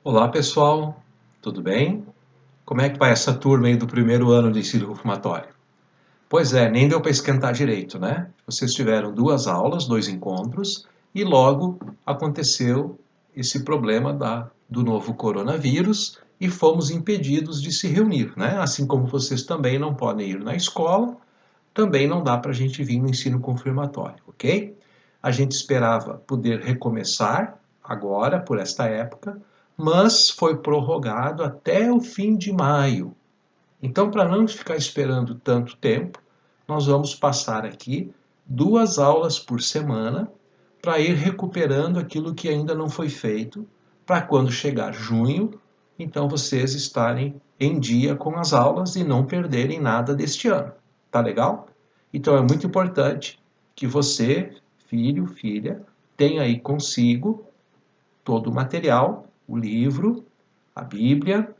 Olá pessoal, tudo bem? Como é que vai essa turma aí do primeiro ano de ensino confirmatório? Pois é, nem deu para esquentar direito, né? Vocês tiveram duas aulas, dois encontros, e logo aconteceu esse problema do novo coronavírus e fomos impedidos de se reunir, né? Assim como vocês também não podem ir na escola, também não dá para a gente vir no ensino confirmatório, ok? A gente esperava poder recomeçar agora, por esta época, mas foi prorrogado até o fim de maio. Então, para não ficar esperando tanto tempo, nós vamos passar aqui duas aulas por semana para ir recuperando aquilo que ainda não foi feito, para quando chegar junho, então vocês estarem em dia com as aulas e não perderem nada deste ano. Tá legal? Então é muito importante que você, filho, filha, tenha aí consigo todo o material, o livro, a Bíblia,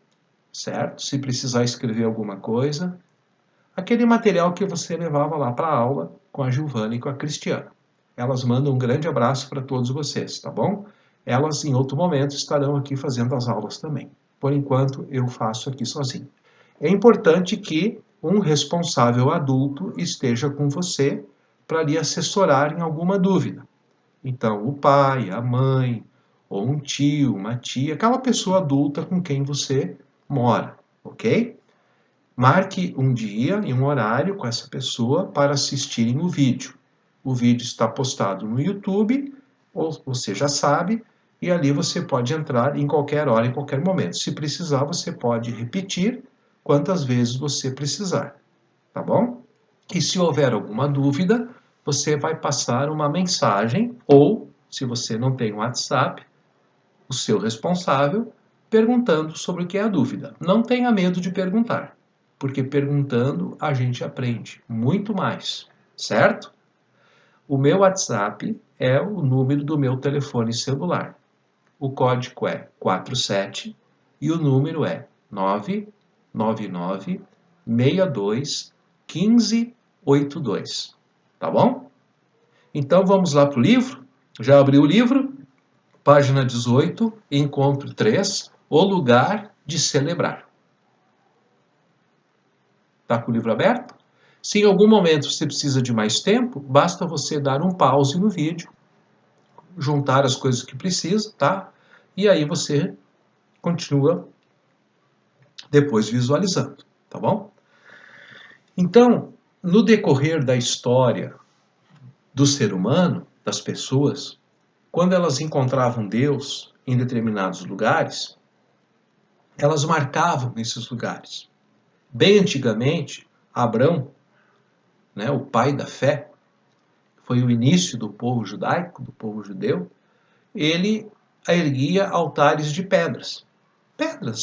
certo? Se precisar escrever alguma coisa, aquele material que você levava lá para a aula com a Giovana e com a Cristiana. Elas mandam um grande abraço para todos vocês, tá bom? Elas, em outro momento, estarão aqui fazendo as aulas também. Por enquanto, eu faço aqui sozinho. É importante que um responsável adulto esteja com você para lhe assessorar em alguma dúvida. Então, o pai, a mãe, ou um tio, uma tia, aquela pessoa adulta com quem você mora, ok? Marque um dia e um horário com essa pessoa para assistirem o vídeo. O vídeo está postado no YouTube, ou você já sabe, e ali você pode entrar em qualquer hora, em qualquer momento. Se precisar, você pode repetir quantas vezes você precisar, tá bom? E se houver alguma dúvida, você vai passar uma mensagem ou, se você não tem WhatsApp, o seu responsável perguntando sobre o que é a dúvida. Não tenha medo de perguntar, porque perguntando a gente aprende muito mais, certo? O meu WhatsApp é o número do meu telefone celular. O código é 47 e o número é 999 62 1582. Tá bom? Então vamos lá para o livro? Já abriu o livro? Página 18, encontro 3, o lugar de celebrar. Está com o livro aberto? Se em algum momento você precisa de mais tempo, basta você dar um pause no vídeo, juntar as coisas que precisa, tá? E aí você continua depois visualizando, tá bom? Então, no decorrer da história do ser humano, das pessoas, quando elas encontravam Deus em determinados lugares, elas marcavam esses lugares. Bem antigamente, Abrão, né, o pai da fé, foi o início do povo judaico, do povo judeu, ele erguia altares de pedras.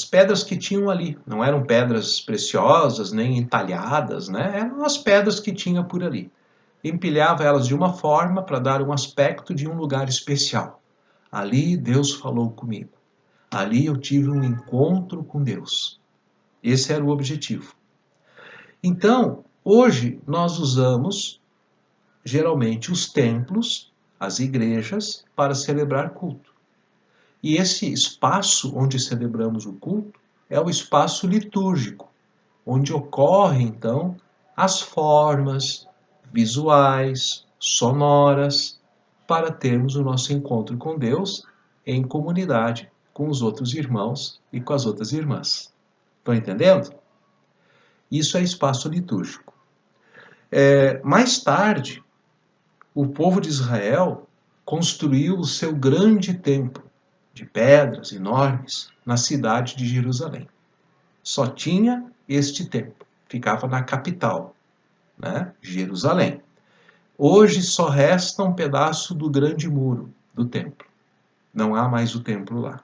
Pedras que tinham ali. Não eram pedras preciosas, nem entalhadas, né? Eram as pedras que tinha por ali. Empilhava elas de uma forma para dar um aspecto de um lugar especial. Ali Deus falou comigo. Ali eu tive um encontro com Deus. Esse era o objetivo. Então, hoje nós usamos geralmente os templos, as igrejas, para celebrar culto. E esse espaço onde celebramos o culto é o espaço litúrgico, onde ocorrem então as formas visuais, sonoras, para termos o nosso encontro com Deus em comunidade com os outros irmãos e com as outras irmãs. Estão entendendo? Isso é espaço litúrgico. Mais tarde, o povo de Israel construiu o seu grande templo de pedras enormes na cidade de Jerusalém. Só tinha este templo, ficava na capital, né? Jerusalém. Hoje só resta um pedaço do grande muro do templo. Não há mais o templo lá.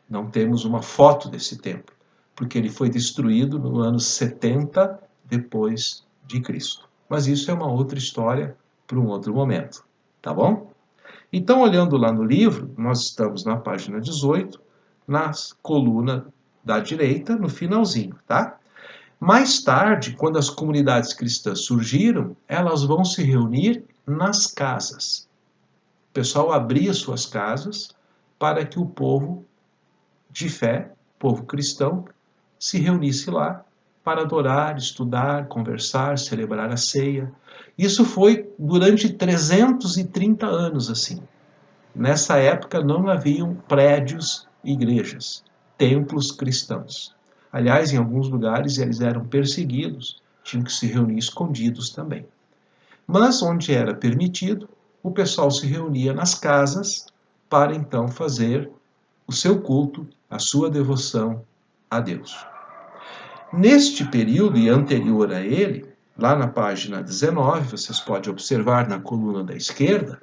Não temos uma foto desse templo, porque ele foi destruído no ano 70 depois de Cristo. Mas isso é uma outra história para um outro momento, tá bom? Então, olhando lá no livro, nós estamos na página 18, na coluna da direita, no finalzinho, tá? Mais tarde, quando as comunidades cristãs surgiram, elas vão se reunir nas casas. O pessoal abria suas casas para que o povo de fé, povo cristão, se reunisse lá para adorar, estudar, conversar, celebrar a ceia. Isso foi durante 330 anos assim. Nessa época não haviam prédios e igrejas, templos cristãos. Aliás, em alguns lugares eles eram perseguidos, tinham que se reunir escondidos também. Mas onde era permitido, o pessoal se reunia nas casas para então fazer o seu culto, a sua devoção a Deus. Neste período e anterior a ele, lá na página 19, vocês podem observar na coluna da esquerda,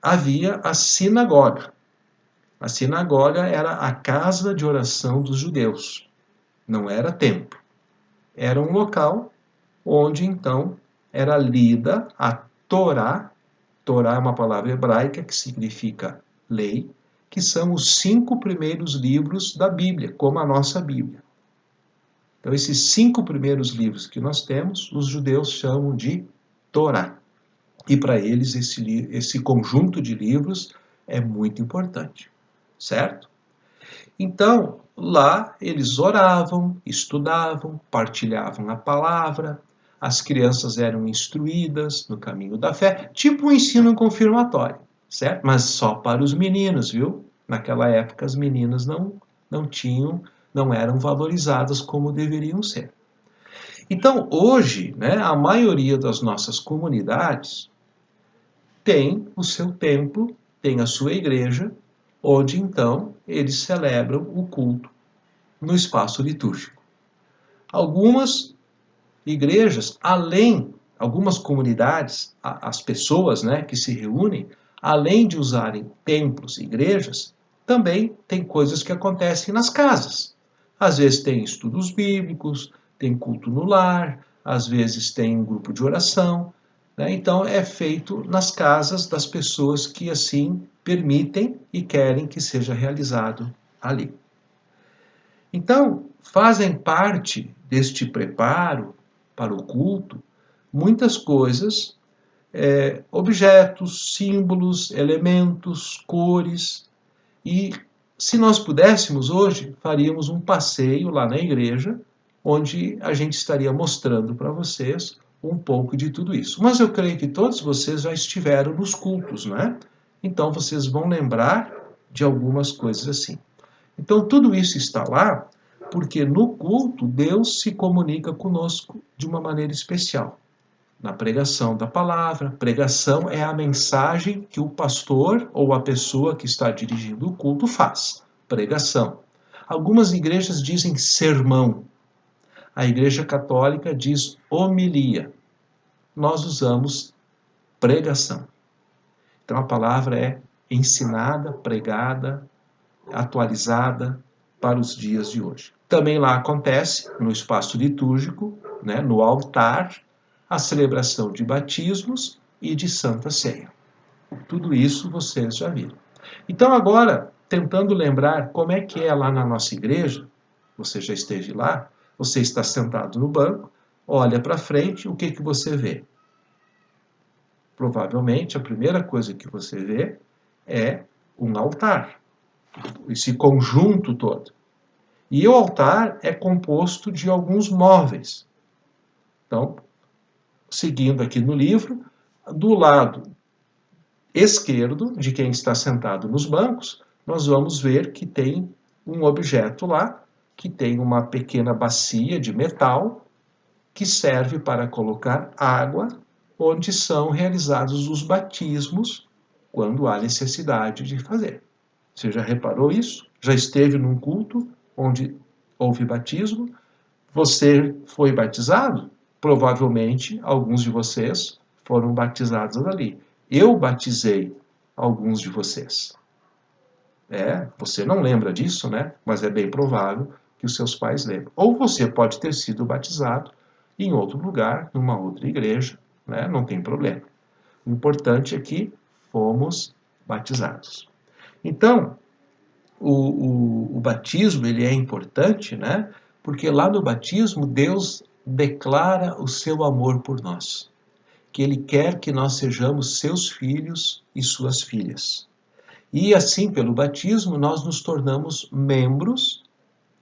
havia a sinagoga. A sinagoga era a casa de oração dos judeus, não era templo. Era um local onde então era lida a Torá. Torá é uma palavra hebraica que significa lei, que são os 5 primeiros livros da Bíblia, como a nossa Bíblia. Então, esses 5 primeiros livros que nós temos, os judeus chamam de Torá. E para eles, esse conjunto de livros é muito importante, certo? Então, lá eles oravam, estudavam, partilhavam a palavra, as crianças eram instruídas no caminho da fé, tipo um ensino confirmatório, certo? Mas só para os meninos, viu? Naquela época as meninas não eram valorizadas como deveriam ser. Então, hoje, né, a maioria das nossas comunidades tem o seu templo, tem a sua igreja, onde então eles celebram o culto no espaço litúrgico. Algumas igrejas, algumas comunidades, as pessoas, né, que se reúnem, além de usarem templos e igrejas, também tem coisas que acontecem nas casas. Às vezes tem estudos bíblicos, tem culto no lar, às vezes tem um grupo de oração, né? Então é feito nas casas das pessoas que assim permitem e querem que seja realizado ali. Então, fazem parte deste preparo para o culto muitas coisas, objetos, símbolos, elementos, cores. E se nós pudéssemos hoje, faríamos um passeio lá na igreja, onde a gente estaria mostrando para vocês um pouco de tudo isso. Mas eu creio que todos vocês já estiveram nos cultos, né? Então vocês vão lembrar de algumas coisas assim. Então tudo isso está lá porque no culto Deus se comunica conosco de uma maneira especial. Na pregação da palavra, pregação é a mensagem que o pastor ou a pessoa que está dirigindo o culto faz. Pregação. Algumas igrejas dizem sermão. A Igreja Católica diz homilia. Nós usamos pregação. Então a palavra é ensinada, pregada, atualizada para os dias de hoje. Também lá acontece, no espaço litúrgico, né, no altar, a celebração de batismos e de Santa Ceia. Tudo isso vocês já viram. Então agora, tentando lembrar como é que é lá na nossa igreja, você já esteve lá, você está sentado no banco, olha para frente, o que que você vê? Provavelmente a primeira coisa que você vê é um altar, esse conjunto todo. E o altar é composto de alguns móveis. Então, seguindo aqui no livro, do lado esquerdo de quem está sentado nos bancos, nós vamos ver que tem um objeto lá, que tem uma pequena bacia de metal, que serve para colocar água, onde são realizados os batismos, quando há necessidade de fazer. Você já reparou isso? Já esteve num culto onde houve batismo? Você foi batizado? Provavelmente alguns de vocês foram batizados ali. Eu batizei alguns de vocês. Você não lembra disso, né? Mas é bem provável que os seus pais lembrem. Ou você pode ter sido batizado em outro lugar, numa outra igreja, né? Não tem problema. O importante é que fomos batizados. Então, o batismo ele é importante, né? Porque lá no batismo Deus declara o seu amor por nós, que Ele quer que nós sejamos seus filhos e suas filhas. E assim, pelo batismo, nós nos tornamos membros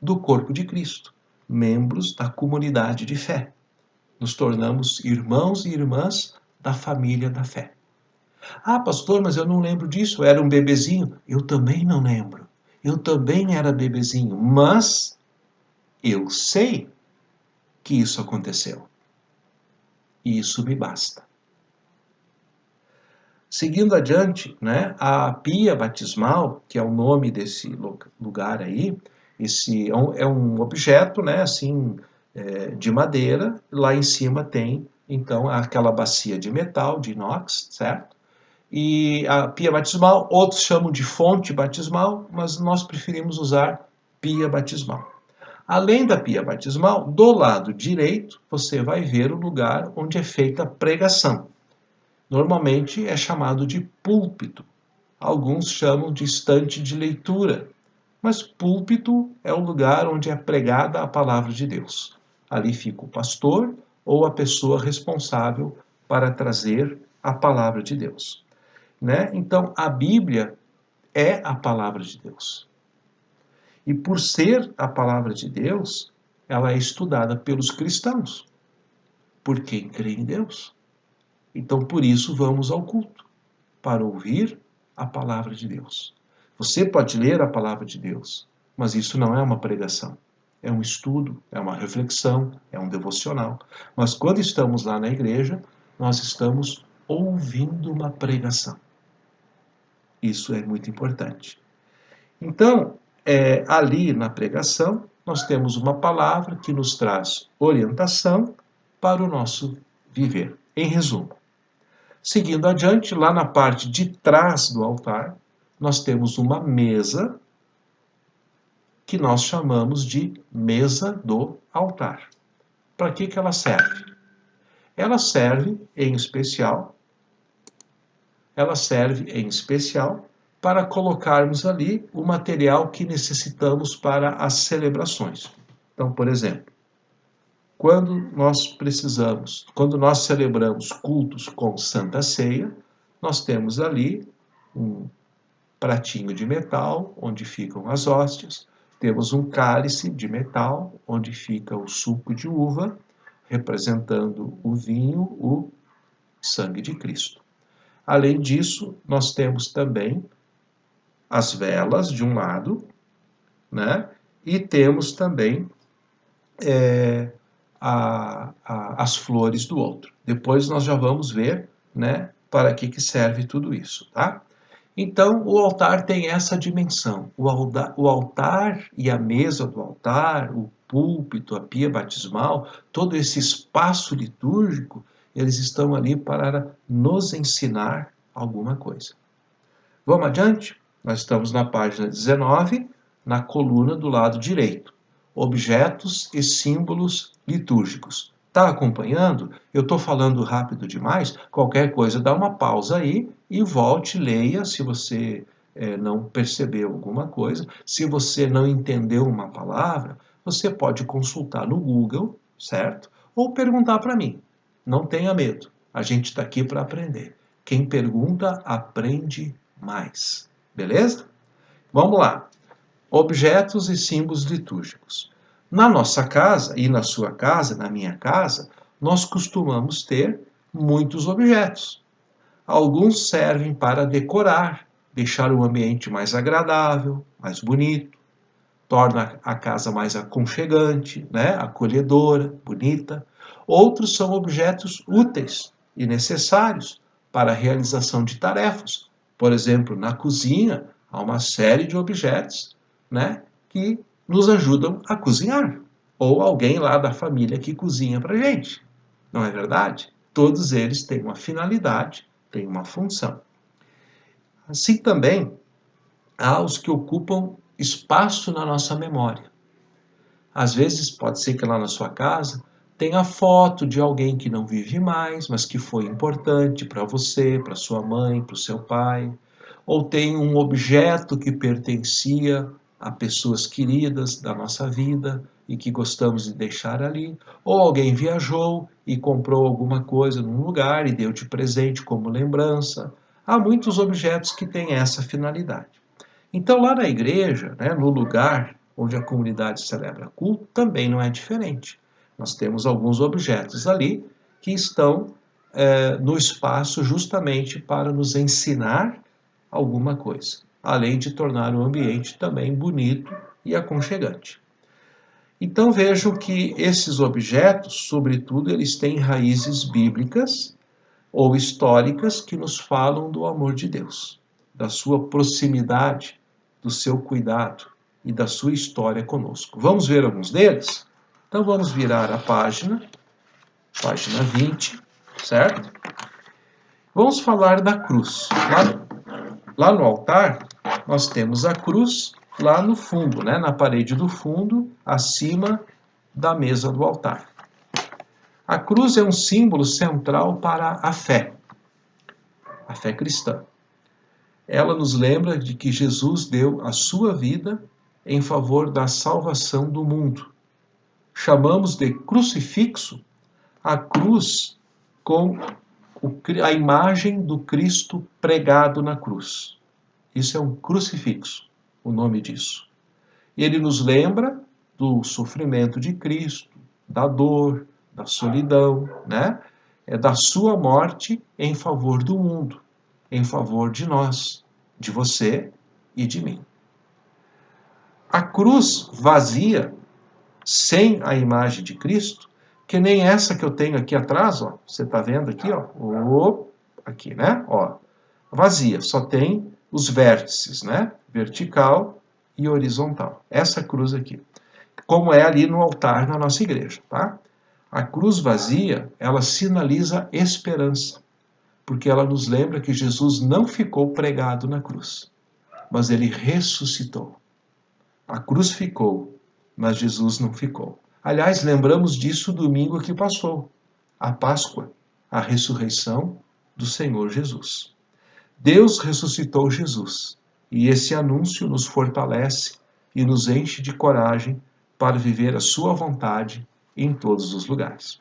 do corpo de Cristo, membros da comunidade de fé. Nos tornamos irmãos e irmãs da família da fé. Ah, pastor, mas eu não lembro disso, eu era um bebezinho. Eu também não lembro. Eu também era bebezinho, mas eu sei que isso aconteceu. E isso me basta. Seguindo adiante, né, a pia batismal, que é o nome desse lugar aí, esse é um objeto, né, assim, de madeira. Lá em cima tem, então, aquela bacia de metal, de inox, certo? E a pia batismal, outros chamam de fonte batismal, mas nós preferimos usar pia batismal. Além da pia batismal, do lado direito, você vai ver o lugar onde é feita a pregação. Normalmente é chamado de púlpito. Alguns chamam de estante de leitura. Mas púlpito é o lugar onde é pregada a palavra de Deus. Ali fica o pastor ou a pessoa responsável para trazer a palavra de Deus. Né? Então, a Bíblia é a palavra de Deus. E por ser a palavra de Deus, ela é estudada pelos cristãos, por quem crê em Deus. Então, por isso, vamos ao culto, para ouvir a palavra de Deus. Você pode ler a palavra de Deus, mas isso não é uma pregação. É um estudo, é uma reflexão, é um devocional. Mas quando estamos lá na igreja, nós estamos ouvindo uma pregação. Isso é muito importante. Então, ali na pregação, nós temos uma palavra que nos traz orientação para o nosso viver. Em resumo, seguindo adiante, lá na parte de trás do altar, nós temos uma mesa que nós chamamos de mesa do altar. Para que ela serve? Ela serve em especial para colocarmos ali o material que necessitamos para as celebrações. Então, por exemplo, quando nós celebramos cultos com Santa Ceia, nós temos ali um pratinho de metal, onde ficam as hóstias, temos um cálice de metal, onde fica o suco de uva, representando o vinho, o sangue de Cristo. Além disso, nós temos também as velas de um lado, né? E temos também as flores do outro. Depois nós já vamos ver, né, para que serve tudo isso, tá? Então, o altar tem essa dimensão. O altar e a mesa do altar, o púlpito, a pia batismal, todo esse espaço litúrgico, eles estão ali para nos ensinar alguma coisa. Vamos adiante? Nós estamos na página 19, na coluna do lado direito. Objetos e símbolos litúrgicos. Está acompanhando? Eu estou falando rápido demais? Qualquer coisa, dá uma pausa aí e volte, leia se você não percebeu alguma coisa. Se você não entendeu uma palavra, você pode consultar no Google, certo? Ou perguntar para mim. Não tenha medo, a gente está aqui para aprender. Quem pergunta, aprende mais. Beleza? Vamos lá. Objetos e símbolos litúrgicos. Na nossa casa e na sua casa, na minha casa, nós costumamos ter muitos objetos. Alguns servem para decorar, deixar o ambiente mais agradável, mais bonito, torna a casa mais aconchegante, né? Acolhedora, bonita. Outros são objetos úteis e necessários para a realização de tarefas. Por exemplo, na cozinha, há uma série de objetos, né, que nos ajudam a cozinhar. Ou alguém lá da família que cozinha para a gente. Não é verdade? Todos eles têm uma finalidade, têm uma função. Assim também, há os que ocupam espaço na nossa memória. Às vezes, pode ser que lá na sua casa tenha foto de alguém que não vive mais, mas que foi importante para você, para sua mãe, para o seu pai. Ou tem um objeto que pertencia a pessoas queridas da nossa vida e que gostamos de deixar ali. Ou alguém viajou e comprou alguma coisa num lugar e deu de presente como lembrança. Há muitos objetos que têm essa finalidade. Então, lá na igreja, né, no lugar onde a comunidade celebra culto, também não é diferente. Nós temos alguns objetos ali que estão no espaço justamente para nos ensinar alguma coisa, além de tornar o ambiente também bonito e aconchegante. Então vejam que esses objetos, sobretudo, eles têm raízes bíblicas ou históricas que nos falam do amor de Deus, da sua proximidade, do seu cuidado e da sua história conosco. Vamos ver alguns deles? Então vamos virar a página 20, certo? Vamos falar da cruz. Lá no altar, nós temos a cruz lá no fundo, né? Na parede do fundo, acima da mesa do altar. A cruz é um símbolo central para a fé cristã. Ela nos lembra de que Jesus deu a sua vida em favor da salvação do mundo. Chamamos de crucifixo a cruz com a imagem do Cristo pregado na cruz. Isso é um crucifixo, o nome disso. Ele nos lembra do sofrimento de Cristo, da dor, da solidão, né? Da sua morte em favor do mundo, em favor de nós, de você e de mim. A cruz vazia, sem a imagem de Cristo, que nem essa que eu tenho aqui atrás, ó, você está vendo aqui, ó, aqui, né? Ó, vazia, só tem os vértices, né? Vertical e horizontal. Essa cruz aqui, como é ali no altar na nossa igreja, tá? A cruz vazia, ela sinaliza esperança, porque ela nos lembra que Jesus não ficou pregado na cruz, mas ele ressuscitou. A cruz ficou, mas Jesus não ficou. Aliás, lembramos disso domingo que passou, a Páscoa, a ressurreição do Senhor Jesus. Deus ressuscitou Jesus, e esse anúncio nos fortalece e nos enche de coragem para viver a sua vontade em todos os lugares.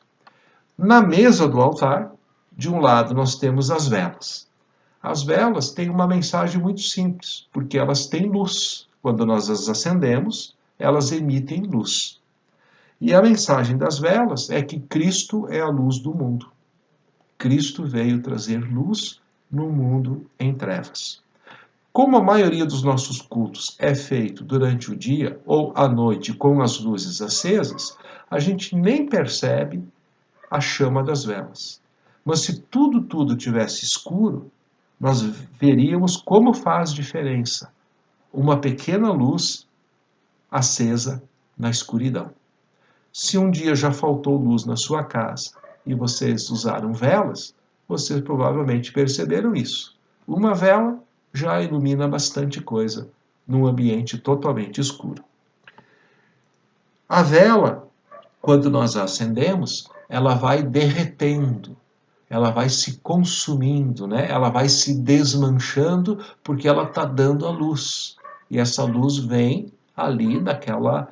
Na mesa do altar, de um lado nós temos as velas. As velas têm uma mensagem muito simples, porque elas têm luz. Quando nós as acendemos, elas emitem luz. E a mensagem das velas é que Cristo é a luz do mundo. Cristo veio trazer luz no mundo em trevas. Como a maioria dos nossos cultos é feito durante o dia ou à noite com as luzes acesas, a gente nem percebe a chama das velas. Mas se tudo tivesse escuro, nós veríamos como faz diferença uma pequena luz acesa na escuridão. Se um dia já faltou luz na sua casa e vocês usaram velas, vocês provavelmente perceberam isso. Uma vela já ilumina bastante coisa num ambiente totalmente escuro. A vela, quando nós a acendemos, ela vai derretendo, ela vai se consumindo, né? Ela vai se desmanchando porque ela está dando a luz. E essa luz vem ali daquela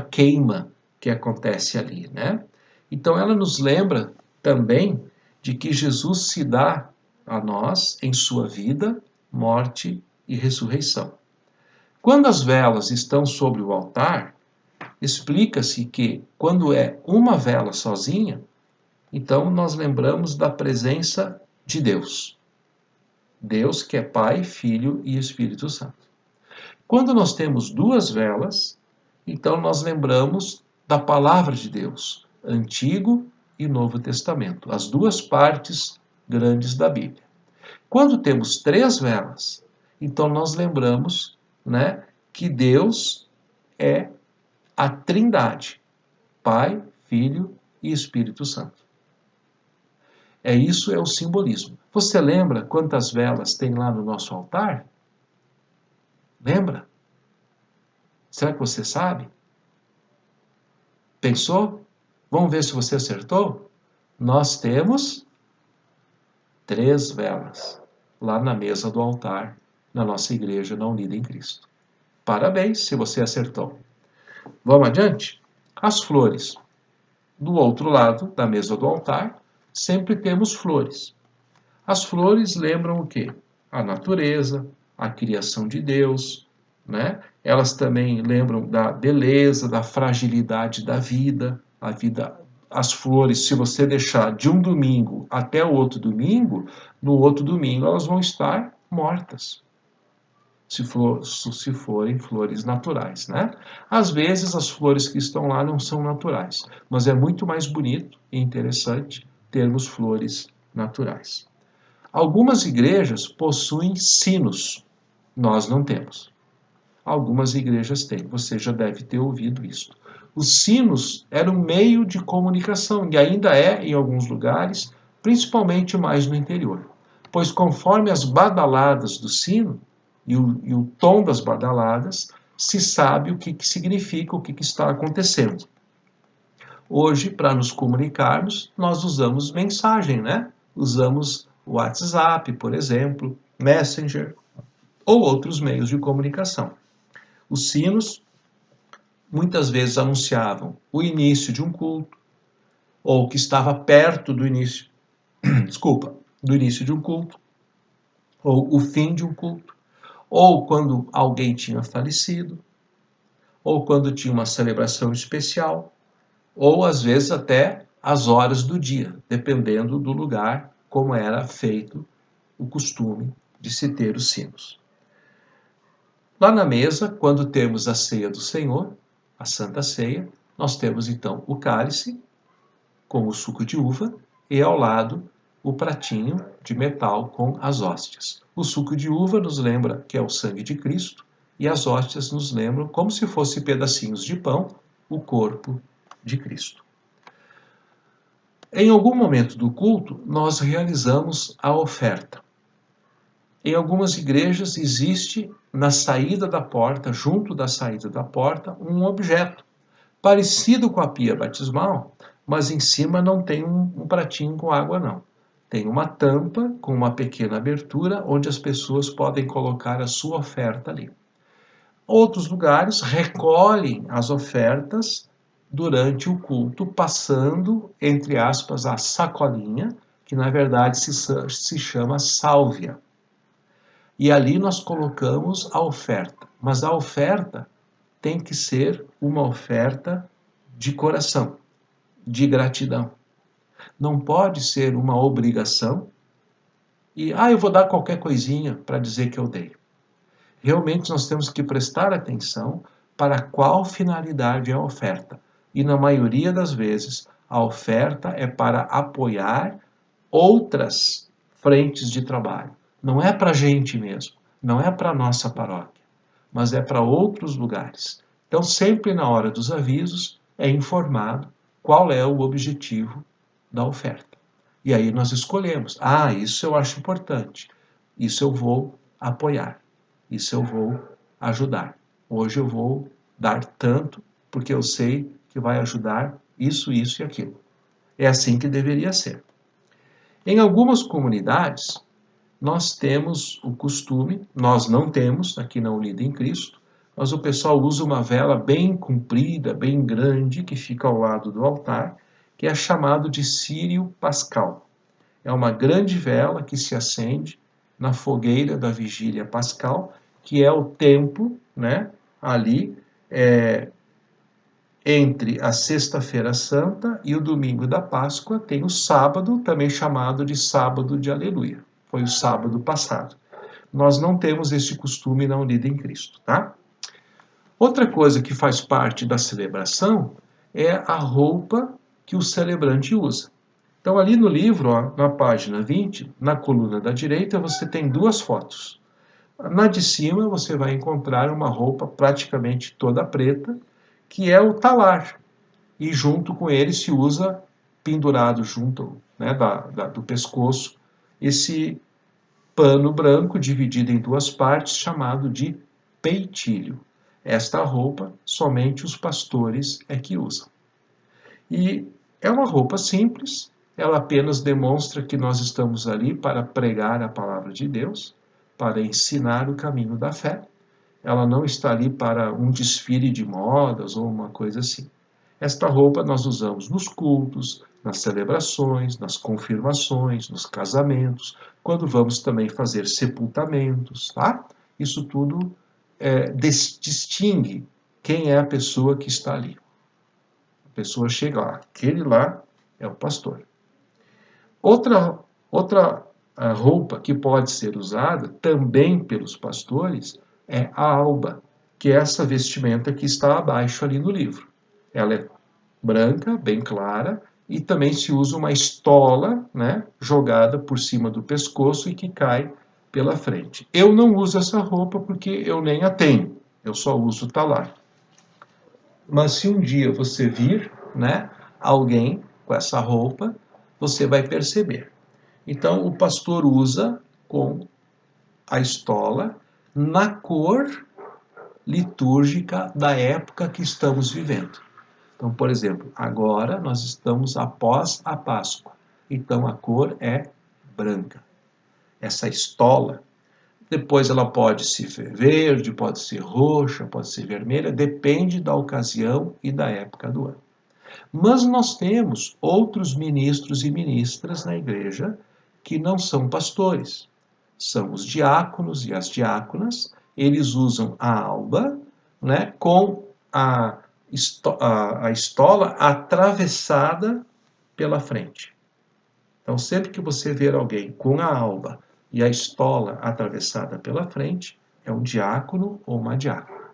queima que acontece ali, né? Então ela nos lembra também de que Jesus se dá a nós em sua vida, morte e ressurreição. Quando as velas estão sobre o altar, explica-se que quando é uma vela sozinha, então nós lembramos da presença de Deus. Deus que é Pai, Filho e Espírito Santo. Quando nós temos duas velas, então nós lembramos da palavra de Deus, Antigo e Novo Testamento, as duas partes grandes da Bíblia. Quando temos três velas, então nós lembramos, né, que Deus é a Trindade, Pai, Filho e Espírito Santo. Isso é o simbolismo. Você lembra quantas velas tem lá no nosso altar? Lembra? Será que você sabe? Pensou? Vamos ver se você acertou? Nós temos 3 velas lá na mesa do altar, na nossa igreja, na Unida em Cristo. Parabéns se você acertou. Vamos adiante? As flores. Do outro lado da mesa do altar, sempre temos flores. As flores lembram o quê? A natureza, a criação de Deus, né? Elas também lembram da beleza, da fragilidade da vida. A vida, as flores, se você deixar de um domingo até o outro domingo, no outro domingo elas vão estar mortas. Se forem flores naturais, né? Às vezes as flores que estão lá não são naturais, mas é muito mais bonito e interessante termos flores naturais. Algumas igrejas possuem sinos, nós não temos. Algumas igrejas têm, você já deve ter ouvido isso. Os sinos eram um meio de comunicação, e ainda é em alguns lugares, principalmente mais no interior. Pois conforme as badaladas do sino e o tom das badaladas, se sabe o que significa, o que está acontecendo. Hoje, para nos comunicarmos, nós usamos mensagem, né? Usamos o WhatsApp, por exemplo, Messenger ou outros meios de comunicação. Os sinos muitas vezes anunciavam o início de um culto, ou que estava perto do início, do início de um culto, ou o fim de um culto, ou quando alguém tinha falecido, ou quando tinha uma celebração especial, ou às vezes até as horas do dia, dependendo do lugar, como era feito o costume de se ter os sinos. Lá na mesa, quando temos a ceia do Senhor, a Santa Ceia, nós temos então o cálice com o suco de uva e ao lado o pratinho de metal com as hóstias. O suco de uva nos lembra que é o sangue de Cristo e as hóstias nos lembram, como se fossem pedacinhos de pão, o corpo de Cristo. Em algum momento do culto, nós realizamos a oferta. Em algumas igrejas existe na saída da porta, junto da saída da porta, um objeto parecido com a pia batismal, mas em cima não tem um pratinho com água, não. Tem uma tampa com uma pequena abertura onde as pessoas podem colocar a sua oferta ali. Outros lugares recolhem as ofertas durante o culto, passando, entre aspas, a sacolinha, que na verdade se chama sálvia. E ali nós colocamos a oferta. Mas a oferta tem que ser uma oferta de coração, de gratidão. Não pode ser uma obrigação e, eu vou dar qualquer coisinha para dizer que eu dei. Realmente nós temos que prestar atenção para qual finalidade é a oferta. E na maioria das vezes, a oferta é para apoiar outras frentes de trabalho. Não é para a gente mesmo, não é para a nossa paróquia, mas é para outros lugares. Então, sempre na hora dos avisos, é informado qual é o objetivo da oferta. E aí nós escolhemos. Isso eu acho importante. Isso eu vou apoiar. Isso eu vou ajudar. Hoje eu vou dar tanto, porque eu sei que vai ajudar isso, isso e aquilo. É assim que deveria ser. Em algumas comunidades, nós temos o costume, nós não temos, aqui na Unida em Cristo, mas o pessoal usa uma vela bem comprida, bem grande, que fica ao lado do altar, que é chamado de círio pascal. É uma grande vela que se acende na fogueira da vigília pascal, que é o tempo, né, ali, entre a Sexta-feira Santa e o domingo da Páscoa, tem o sábado, também chamado de sábado de Aleluia. Foi o sábado passado. Nós não temos esse costume na Unida em Cristo, tá? Outra coisa que faz parte da celebração é a roupa que o celebrante usa. Então, ali no livro, na página 20, na coluna da direita, você tem duas fotos. Na de cima, você vai encontrar uma roupa praticamente toda preta, que é o talar. E junto com ele se usa, pendurado junto, né, do pescoço, esse pano branco dividido em duas partes, chamado de peitilho. Esta roupa, somente os pastores é que usam. E é uma roupa simples, ela apenas demonstra que nós estamos ali para pregar a palavra de Deus, para ensinar o caminho da fé. Ela não está ali para um desfile de modas ou uma coisa assim. Esta roupa nós usamos nos cultos, nas celebrações, nas confirmações, nos casamentos, quando vamos também fazer sepultamentos, tá? Isso tudo distingue quem é a pessoa que está ali. A pessoa chega lá, aquele lá é o pastor. Outra roupa que pode ser usada também pelos pastores é a alba, que é essa vestimenta que está abaixo ali no livro. Ela é branca, bem clara, e também se usa uma estola, né, jogada por cima do pescoço e que cai pela frente. Eu não uso essa roupa porque eu nem a tenho, eu só uso o talar. Mas se um dia você vir, né, alguém com essa roupa, você vai perceber. Então, o pastor usa com a estola na cor litúrgica da época que estamos vivendo. Então, por exemplo, agora nós estamos após a Páscoa. Então, a cor é branca. Essa estola, depois ela pode ser verde, pode ser roxa, pode ser vermelha, depende da ocasião e da época do ano. Mas nós temos outros ministros e ministras na igreja que não são pastores. São os diáconos e as diáconas. Eles usam a alba, né, com a estola atravessada pela frente. Então, sempre que você ver alguém com a alba e a estola atravessada pela frente, é um diácono ou uma diácona.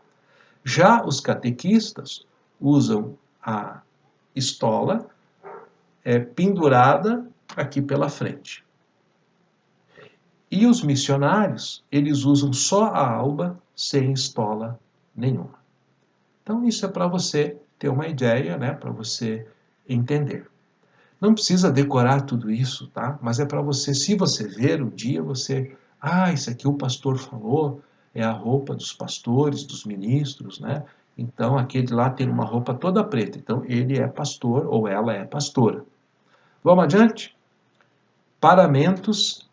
Já os catequistas usam a estola pendurada aqui pela frente. E os missionários, eles usam só a alba sem estola nenhuma. Então, isso é para você ter uma ideia, né, para você entender. Não precisa decorar tudo isso, tá? Mas é para você, se você ver um dia, você... isso aqui o pastor falou, é a roupa dos pastores, dos ministros, né? Então, aquele lá tem uma roupa toda preta. Então, ele é pastor ou ela é pastora. Vamos adiante? Paramentos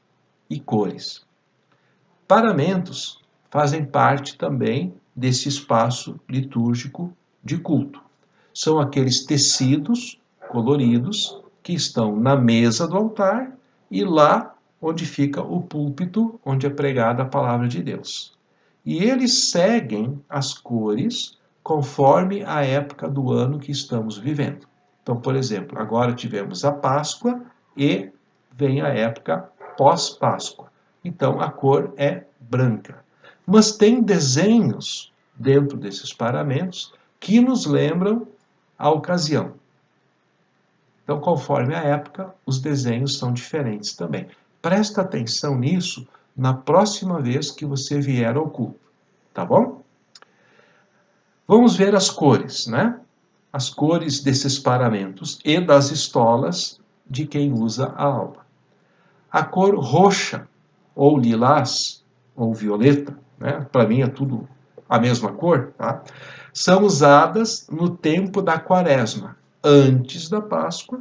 e cores. Paramentos fazem parte também desse espaço litúrgico de culto. São aqueles tecidos coloridos que estão na mesa do altar e lá onde fica o púlpito, onde é pregada a palavra de Deus. E eles seguem as cores conforme a época do ano que estamos vivendo. Então, por exemplo, agora tivemos a Páscoa e vem a época pós-Páscoa. Então, a cor é branca. Mas tem desenhos dentro desses paramentos que nos lembram a ocasião. Então, conforme a época, os desenhos são diferentes também. Presta atenção nisso na próxima vez que você vier ao culto, tá bom? Vamos ver as cores, né? As cores desses paramentos e das estolas de quem usa a alba. A cor roxa, ou lilás, ou violeta, né? Para mim é tudo a mesma cor, tá? São usadas no tempo da quaresma, antes da Páscoa,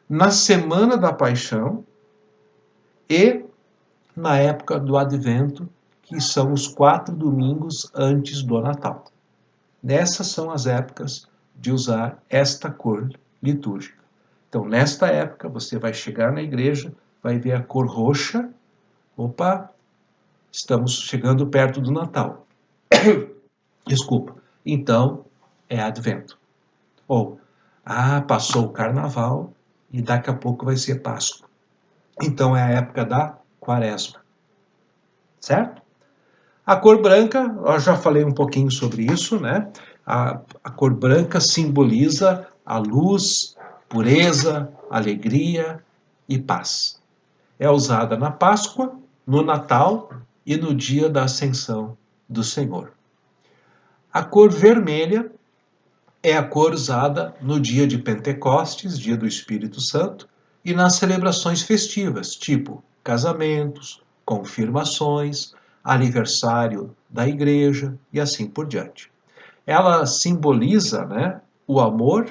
na semana da Paixão e na época do Advento, que são os 4 domingos antes do Natal. Nessas são as épocas de usar esta cor litúrgica. Então, nesta época, você vai chegar na igreja, vai ver a cor roxa. Opa, estamos chegando perto do Natal. Desculpa. Então, é Advento. Ou, passou o Carnaval e daqui a pouco vai ser Páscoa. Então, é a época da Quaresma. Certo? A cor branca, eu já falei um pouquinho sobre isso, né? A cor branca simboliza a luz, pureza, alegria e paz. É usada na Páscoa, no Natal e no dia da Ascensão do Senhor. A cor vermelha é a cor usada no dia de Pentecostes, dia do Espírito Santo, e nas celebrações festivas, tipo casamentos, confirmações, aniversário da igreja e assim por diante. Ela simboliza, né, o amor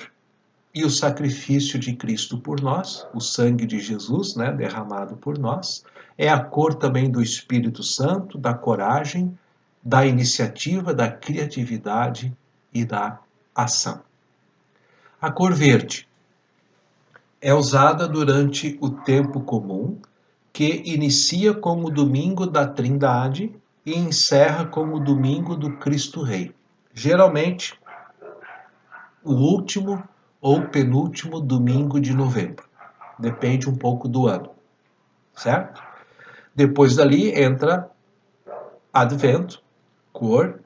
e o sacrifício de Cristo por nós, o sangue de Jesus, né, derramado por nós. É a cor também do Espírito Santo, da coragem, da iniciativa, da criatividade e da ação. A cor verde É usada durante o tempo comum, que inicia com o domingo da Trindade e encerra com o domingo do Cristo Rei. Geralmente, o último ou penúltimo domingo de novembro. Depende um pouco do ano, certo? Depois dali entra Advento, cor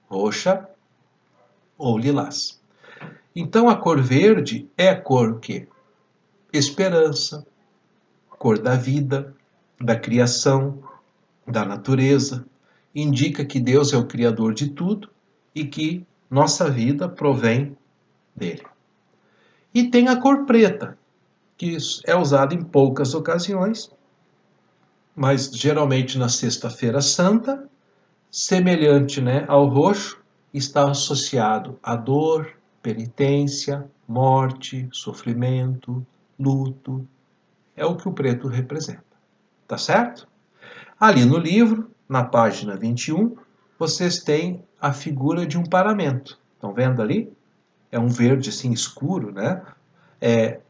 roxa ou lilás. Então a cor verde é a cor que? Esperança, cor da vida, da criação, da natureza. Indica que Deus é o criador de tudo e que nossa vida provém dele. E tem a cor preta, que é usada em poucas ocasiões, mas geralmente na Sexta-feira Santa, semelhante, né, ao roxo, está associado à dor, penitência, morte, sofrimento, luto. É o que o preto representa. Tá certo? Ali no livro, na página 21, vocês têm a figura de um paramento. Estão vendo ali? É um verde assim escuro, né?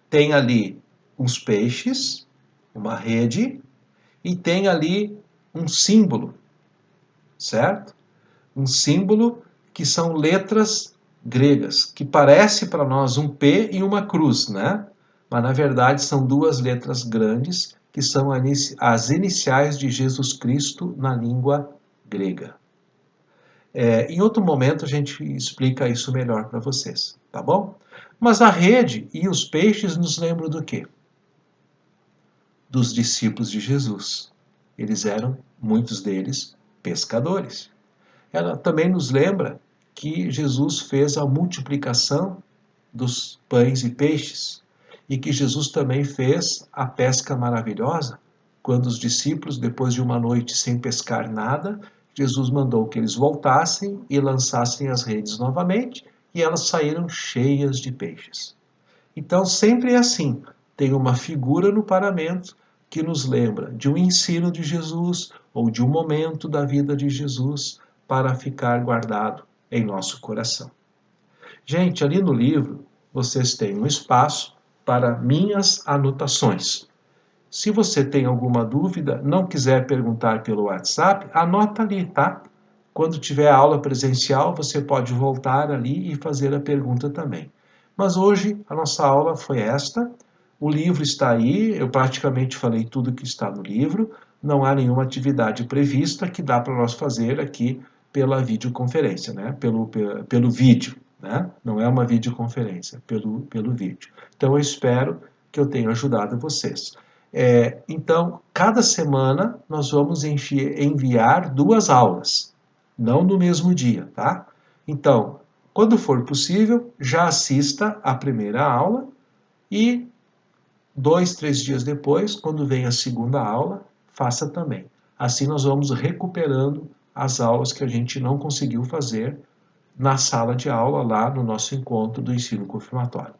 Tem ali uns peixes, uma rede, e tem ali um símbolo, certo? Um símbolo que são letras gregas, que parece para nós um P e uma cruz, né? Mas na verdade são duas letras grandes que são as iniciais de Jesus Cristo na língua grega. Em outro momento a gente explica isso melhor para vocês, tá bom? Mas a rede e os peixes nos lembram do quê? Dos discípulos de Jesus. Eles eram, muitos deles, pescadores. Ela também nos lembra que Jesus fez a multiplicação dos pães e peixes e que Jesus também fez a pesca maravilhosa, quando os discípulos, depois de uma noite sem pescar nada, Jesus mandou que eles voltassem e lançassem as redes novamente e elas saíram cheias de peixes. Então sempre é assim, tem uma figura no paramento que nos lembra de um ensino de Jesus ou de um momento da vida de Jesus para ficar guardado em nosso coração. Gente, ali no livro vocês têm um espaço para minhas anotações. Se você tem alguma dúvida, não quiser perguntar pelo WhatsApp, anota ali, tá? Quando tiver aula presencial, você pode voltar ali e fazer a pergunta também. Mas hoje a nossa aula foi esta. O livro está aí, eu praticamente falei tudo que está no livro. Não há nenhuma atividade prevista que dá para nós fazer aqui pela videoconferência, né? Pelo vídeo, né? Não é uma videoconferência, pelo vídeo. Então eu espero que eu tenha ajudado vocês. Então, cada semana nós vamos enviar 2 aulas, não no mesmo dia, tá? Então, quando for possível, já assista a primeira aula e 2, 3 dias depois, quando vem a segunda aula, faça também. Assim nós vamos recuperando as aulas que a gente não conseguiu fazer na sala de aula, lá no nosso encontro do ensino confirmatório.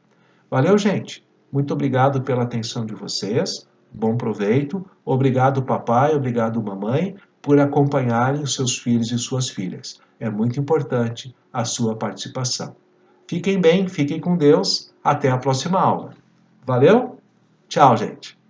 Valeu, gente! Muito obrigado pela atenção de vocês. Bom proveito. Obrigado, papai, obrigado, mamãe, por acompanharem os seus filhos e suas filhas. É muito importante a sua participação. Fiquem bem, fiquem com Deus. Até a próxima aula. Valeu? Tchau, gente!